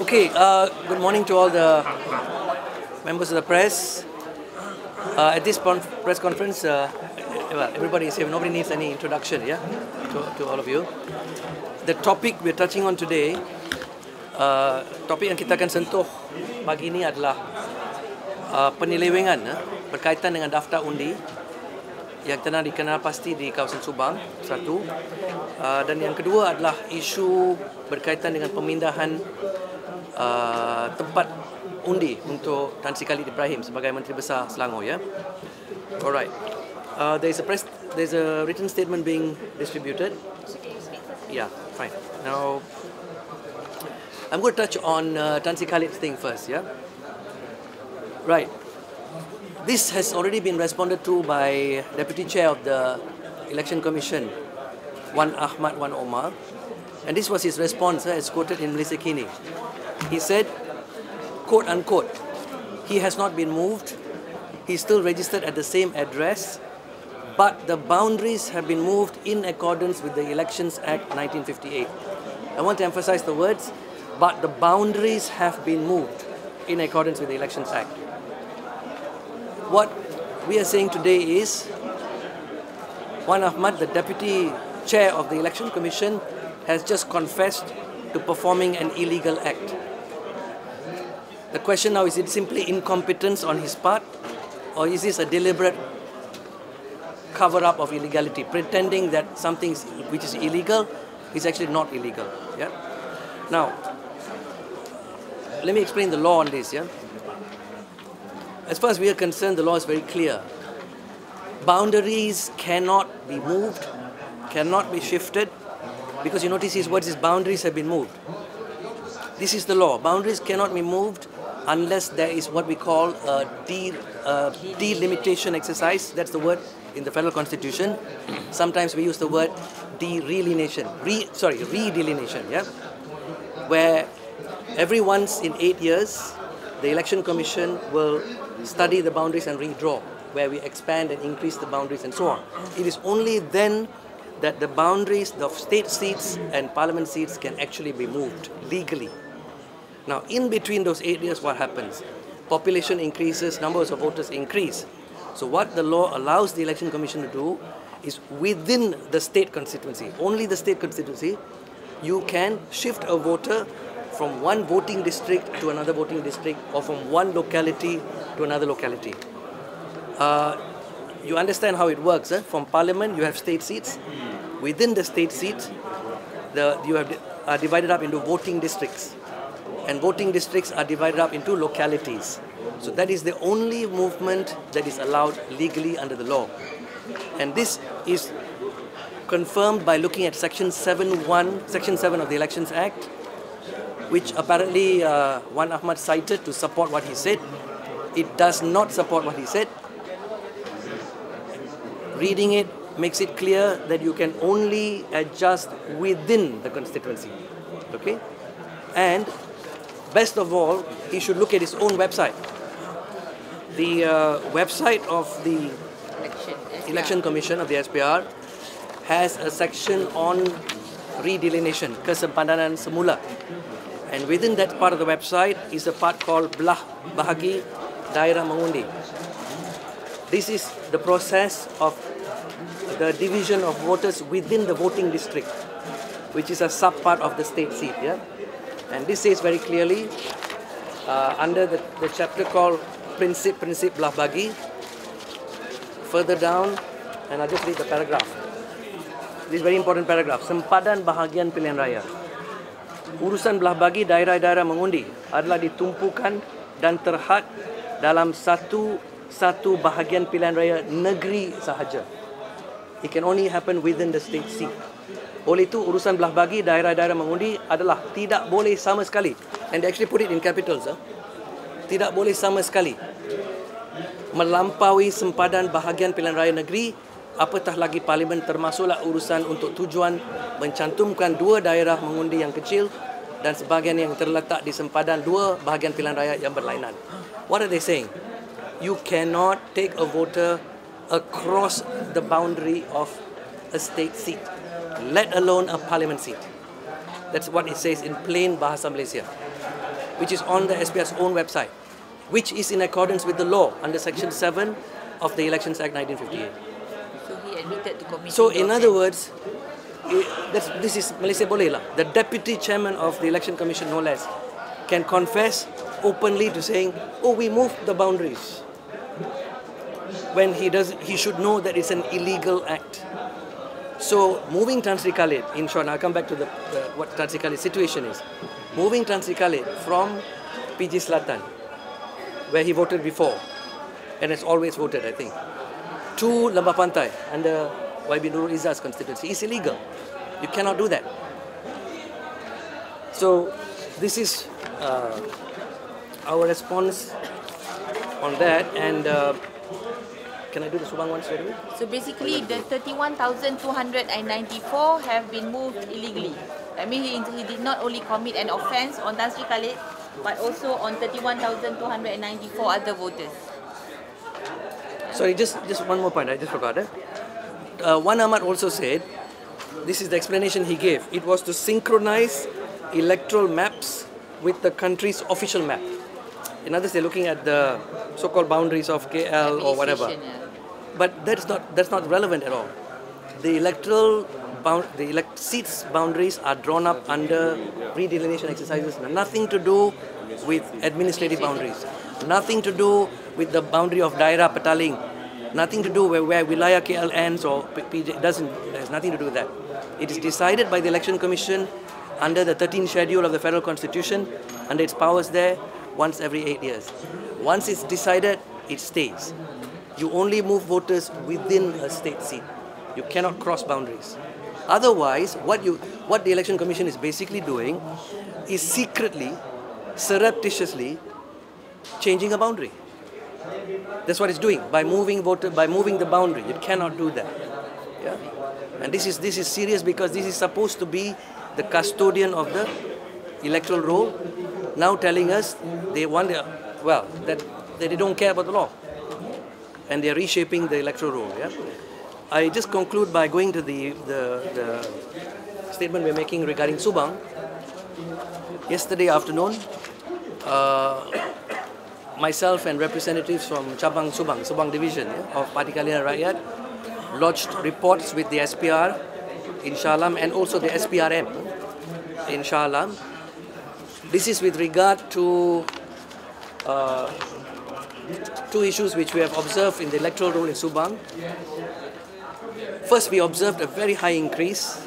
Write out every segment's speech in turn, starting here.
Okay, good morning to all the members of the press. At this press conference, well, everybody is here. Nobody needs any introduction, yeah, to all of you. The topic we're touching on today, topik yang kita akan sentuh pagi ini adalah penyelewengan berkaitan dengan daftar undi yang telah dikenal pasti di kawasan Subang, satu. Dan yang kedua adalah isu berkaitan dengan pemindahan tempat undi untuk Tan Sri Khalid Ibrahim sebagai Menteri Besar Selangor, ya. Alright. There's a written statement being distributed. Yeah, fine. Now, I'm going to touch on Tan Sri Khalid's thing first, yeah. Right. This has already been responded to by Deputy Chair of the Election Commission, Wan Ahmad Wan Omar, and this was his response as quoted in Malaysia Kini. He said, quote unquote, he has not been moved, he's still registered at the same address, but the boundaries have been moved in accordance with the Elections Act 1958. I want to emphasize the words, but the boundaries have been moved in accordance with the Elections Act. What we are saying today is, Wan Ahmad, the Deputy Chair of the Election Commission, has just confessed to performing an illegal act. The question now is it simply incompetence on his part, or is this a deliberate cover-up of illegality, pretending that something which is illegal is actually not illegal? Yeah. Now, let me explain the law on this. Yeah. As far as we are concerned, the law is very clear. Boundaries cannot be moved, cannot be shifted, because you notice his words, his boundaries have been moved. This is the law. Boundaries cannot be moved unless there is what we call a delimitation exercise. That's the word in the federal constitution. Sometimes we use the word redelineation, yeah? Where every once in 8 years, the election commission will study the boundaries and redraw, where we expand and increase the boundaries and so on. It is only then that the boundaries of state seats and parliament seats can actually be moved legally. Now, in between those 8 years, what happens? Population increases, numbers of voters increase. So what the law allows the election commission to do is within the state constituency, only the state constituency, you can shift a voter from one voting district to another voting district, or from one locality to another locality. You understand how it works. From parliament, you have state seats. Within the state seats, you are divided up into voting districts. And voting districts are divided up into localities. So that is the only movement that is allowed legally under the law. And this is confirmed by looking at Section 7 of the Elections Act, which apparently Wan Ahmad cited to support what he said. It does not support what he said. Reading it makes it clear that you can only adjust within the constituency. Okay? And best of all, he should look at his own website. The website of the Election Commission of the SPR has a section on redelineation, kesempadanan semula. And within that part of the website is a part called Belah Bahagi Daerah Mengundi. This is the process of the division of voters within the voting district, which is a sub-part of the state seat. Yeah? And this says very clearly, under the chapter called Prinsip Belah Bagi, further down, and I'll just read the paragraph. This very important paragraph. Sempadan bahagian pilihan raya. Urusan belah bagi daerah-daerah mengundi adalah ditumpukan dan terhad dalam satu bahagian pilihan raya negeri sahaja. It can only happen within the state seat. Oleh itu, urusan belah bagi daerah-daerah mengundi adalah tidak boleh sama sekali. And they actually put it in capitals. Tidak boleh sama sekali melampaui sempadan bahagian pilihan raya negeri, apatah lagi parlimen, termasuklah urusan untuk tujuan mencantumkan dua daerah mengundi yang kecil dan sebahagian yang terletak di sempadan dua bahagian pilihan raya yang berlainan. What are they saying? You cannot take a voter across the boundary of a state seat, let alone a parliament seat. That's what it says in plain Bahasa Malaysia. which is on the SPR's own website, which is in accordance with the law under Section 7 of the Elections Act 1958. So he admitted to committing. So in other words, this is Malaysia boleh lah. The deputy chairman of the Election Commission, no less, can confess openly to saying, "Oh, we moved the boundaries." When he should know that it's an illegal act. So moving Tan Sri Khalid, in short, I'll come back to what Tan Sri Khalid's situation is. Moving Tan Sri Khalid from PG Selatan, where he voted before, and has always voted, I think, to Lembah Pantai under YB Nurul Izzah's constituency is illegal. You cannot do that. So this is our response on that. And can I do the Subang one straight away? So basically, the 31,294 have been moved illegally. I mean, he did not only commit an offence on Tan Sri Khalid, but also on 31,294 other voters. Sorry, just one more point. I just forgot it. Wan Ahmad also said, this is the explanation he gave. It was to synchronize electoral maps with the country's official map. In other words, they're looking at the so-called boundaries of KL or whatever. But that's not relevant at all. The seats boundaries are drawn up under redelineation exercises. Nothing to do with administrative boundaries. Nothing to do with the boundary of Daerah Petaling. Nothing to do where Wilayah KL ends or PJ. There's nothing to do with that. It is decided by the Election Commission under the 13th schedule of the Federal Constitution, under its powers there, once every 8 years. Once it's decided, it stays. You only move voters within a state seat. You cannot cross boundaries. Otherwise, what the Election Commission is basically doing is secretly, surreptitiously changing a boundary. That's what it's doing by moving the boundary. It cannot do that. Yeah? And this is serious because this is supposed to be the custodian of the electoral roll, now telling us they want that they don't care about the law, and they're reshaping the electoral roll. Yeah? I just conclude by going to the statement we're making regarding Subang. Yesterday afternoon, myself and representatives from Cabang Subang Division of Parti Keadilan Rakyat lodged reports with the SPR in Shah Alam and also the SPRM in Shah Alam. This is with regard to two issues which we have observed in the electoral roll in Subang. First, we observed a very high increase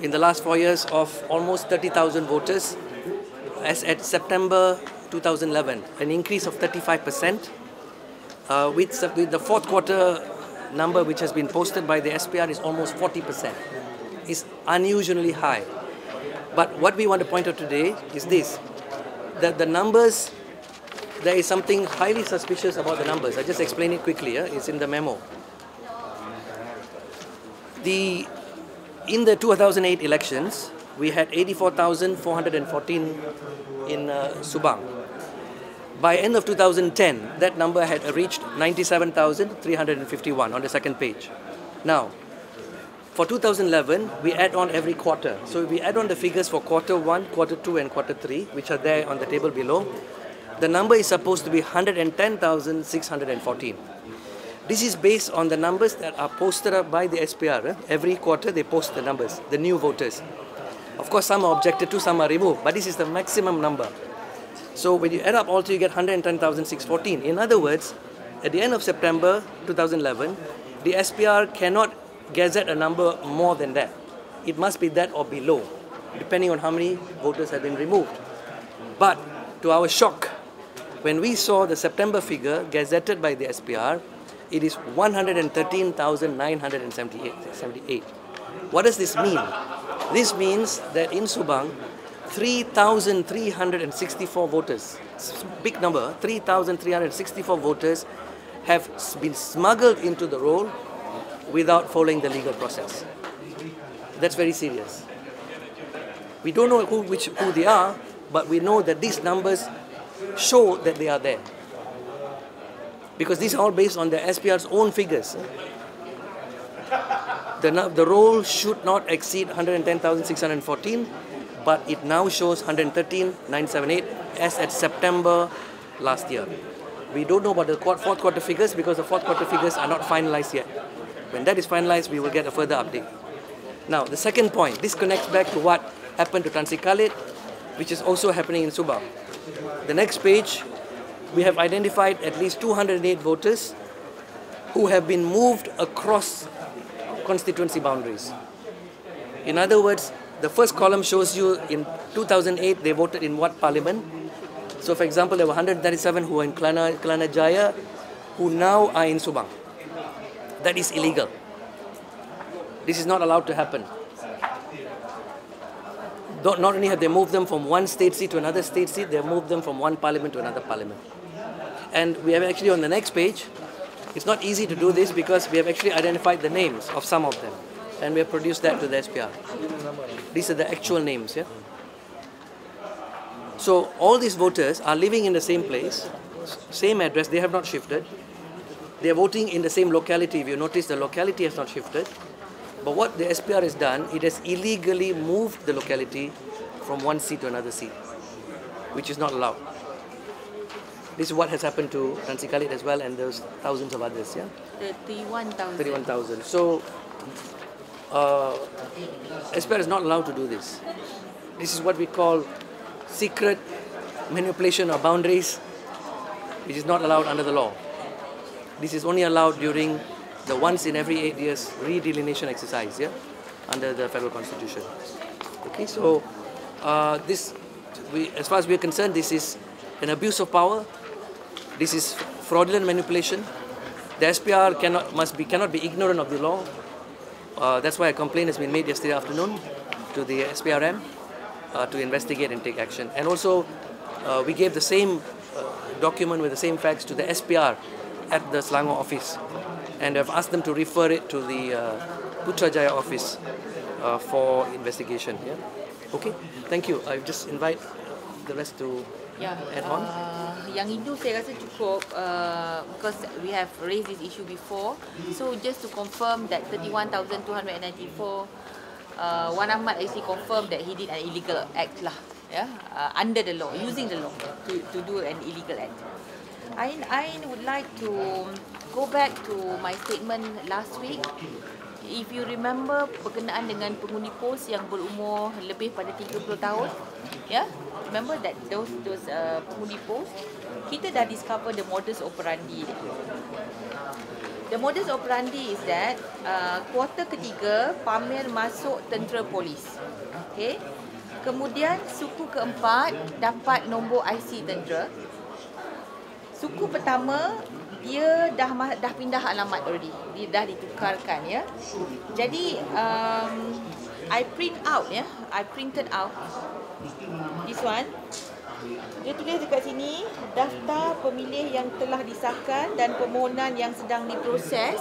in the last 4 years of almost 30,000 voters as at September 2011, an increase of 35%. With the fourth quarter number which has been posted by the SPR is almost 40%. It's unusually high. But what we want to point out today is this, that the numbers, there is something highly suspicious about the numbers. I just explain it quickly. It's in the memo. In the 2008 elections, we had 84,414 in Subang. By end of 2010, that number had reached 97,351 on the second page. Now, for 2011, we add on every quarter. So we add on the figures for quarter 1, quarter 2, and quarter 3, which are there on the table below. The number is supposed to be 110,614. This is based on the numbers that are posted up by the SPR. Every quarter, they post the numbers, the new voters. Of course, some are objected to, some are removed, but this is the maximum number. So when you add up all, you get 110,614. In other words, at the end of September 2011, the SPR cannot gazette a number more than that. It must be that or below, depending on how many voters have been removed. But to our shock, when we saw the September figure gazetted by the SPR, it is 113,978. What does this mean? This means that in Subang, 3,364 voters, big number, 3,364 voters have been smuggled into the roll without following the legal process. That's very serious. We don't know who they are, but we know that these numbers show that they are there. Because these are all based on the SPR's own figures. The roll should not exceed 110,614, but it now shows 113,978, as at September last year. We don't know about the fourth quarter figures because the fourth quarter figures are not finalized yet. When that is finalized, we will get a further update. Now, the second point, this connects back to what happened to Tan Sri Khalid, which is also happening in Subang. The next page, we have identified at least 208 voters who have been moved across constituency boundaries. In other words, the first column shows you in 2008 they voted in what parliament. So for example, there were 137 who were in Kelana Jaya who now are in Subang. That is illegal. This is not allowed to happen. Not only have they moved them from one state seat to another state seat, they have moved them from one parliament to another parliament. And we have actually on the next page, it's not easy to do this because we have actually identified the names of some of them. And we have produced that to the SPR. These are the actual names, yeah? So all these voters are living in the same place, same address, they have not shifted. They are voting in the same locality. If you notice, the locality has not shifted. But what the SPR has done, it has illegally moved the locality from one seat to another seat, which is not allowed. This is what has happened to Tan Sri Khalid as well, and there's thousands of others, yeah? 31,000. 31,000. So, SPR is not allowed to do this. This is what we call secret manipulation of boundaries, which is not allowed under the law. This is only allowed during the once in every 8 years redelineation exercise, yeah, under the federal constitution. Okay, so as far as we are concerned, this is an abuse of power. This is fraudulent manipulation. The SPR cannot be ignorant of the law. That's why a complaint has been made yesterday afternoon to the SPRM to investigate and take action. And also, we gave the same document with the same facts to the SPR at the Selangor office, and have asked them to refer it to the Putrajaya office for investigation. Yeah? Okay, thank you. I just invite the rest to add on. Yang itu saya rasa cukup because we have raised this issue before. So just to confirm that 31,294, Wan Ahmad actually confirmed that he did an illegal act lah, under the law, using the law to do an illegal act. I would like to go back to my statement last week. If you remember berkenaan dengan pengundi pos yang berumur lebih pada 30 tahun, remember that those pengundi pos, kita dah discover the modus operandi. The modus operandi is that kuarter ketiga pamer masuk tentera polis. Okay. Kemudian suku keempat dapat nombor IC tentera. Suku pertama dia dah pindah alamat already. Dia dah ditukarkan, ya. Jadi I printed out this one. Dia tulis dekat sini daftar pemilih yang telah disahkan dan permohonan yang sedang diproses.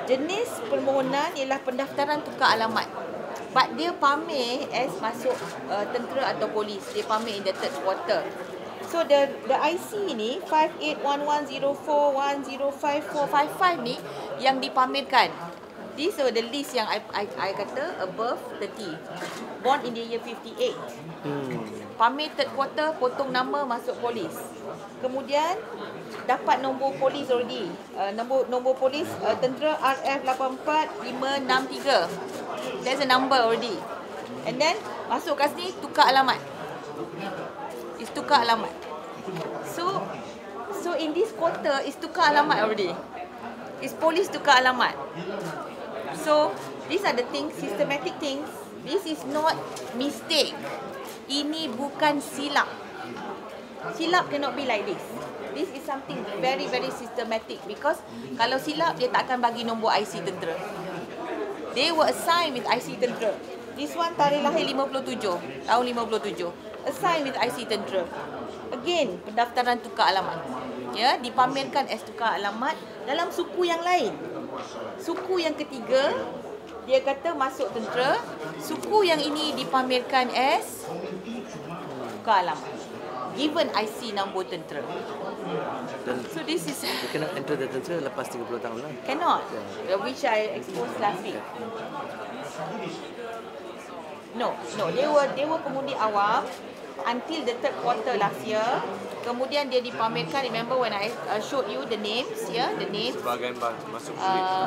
Jenis permohonan ialah pendaftaran tukar alamat. But dia pamer as masuk tentera atau polis. Dia pamer in the third quarter. So the IC ni 581104105455 ni yang dipamerkan. These are the list yang I kata above 30. Born in the year 58. Pamer third quarter, potong nama, masuk polis. Kemudian dapat nombor polis already. Nombor polis tentera RF84563. There's a number already. And then masuk kat sini tukar alamat. Is tukar alamat. So in this quarter is tukar alamat already. Is polis tukar alamat. So these are the things, systematic things. This is not mistake. Ini bukan silap. Silap cannot be like this. This is something very very systematic because kalau silap dia tak akan bagi nombor IC tentera. They were assigned with IC tentera. This one tarikh lahir 57, tahun 57. Assigned with IC tentera. Again, pendaftaran tukar alamat. Ya, dipamerkan as tukar alamat dalam suku yang lain. Suku yang ketiga, dia kata masuk tentera. Suku yang ini dipamerkan as tukar alamat. Given IC nombor tentera. So this is... You cannot enter the tentera lepas 30 tahun lah. Cannot. Which I exposed last week. No, they were pengundi awam. until the third quarter last year. Kemudian dia dipamerkan, remember when I showed you the names, the names. Sebagai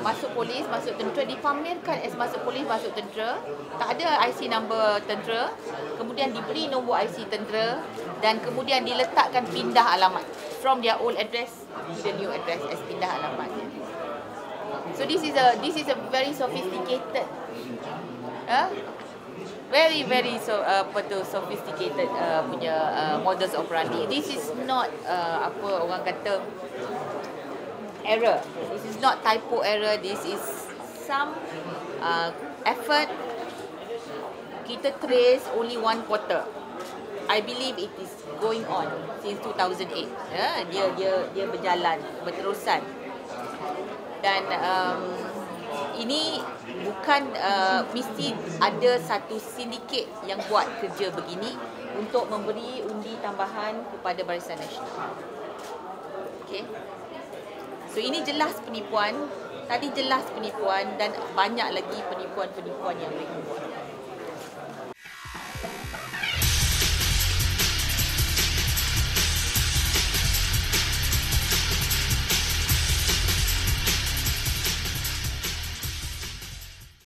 masuk polis. Masuk tentera, dipamerkan as masuk polis, masuk tentera. Tak ada IC number tentera. Kemudian diberi nombor IC tentera dan kemudian diletakkan pindah alamat from their old address to the new address as pindah alamat. So this is a very sophisticated, very sophisticated punya modus operandi. This is not apa orang kata error. This is not typo error. This is some effort. Kita trace only one quarter. I believe it is going on since 2008. Dia berjalan berterusan. Dan ini bukan mesti ada satu sindiket yang buat kerja begini untuk memberi undi tambahan kepada Barisan Nasional. Okay. So ini jelas penipuan. Tadi jelas penipuan dan banyak lagi penipuan-penipuan yang mereka buat.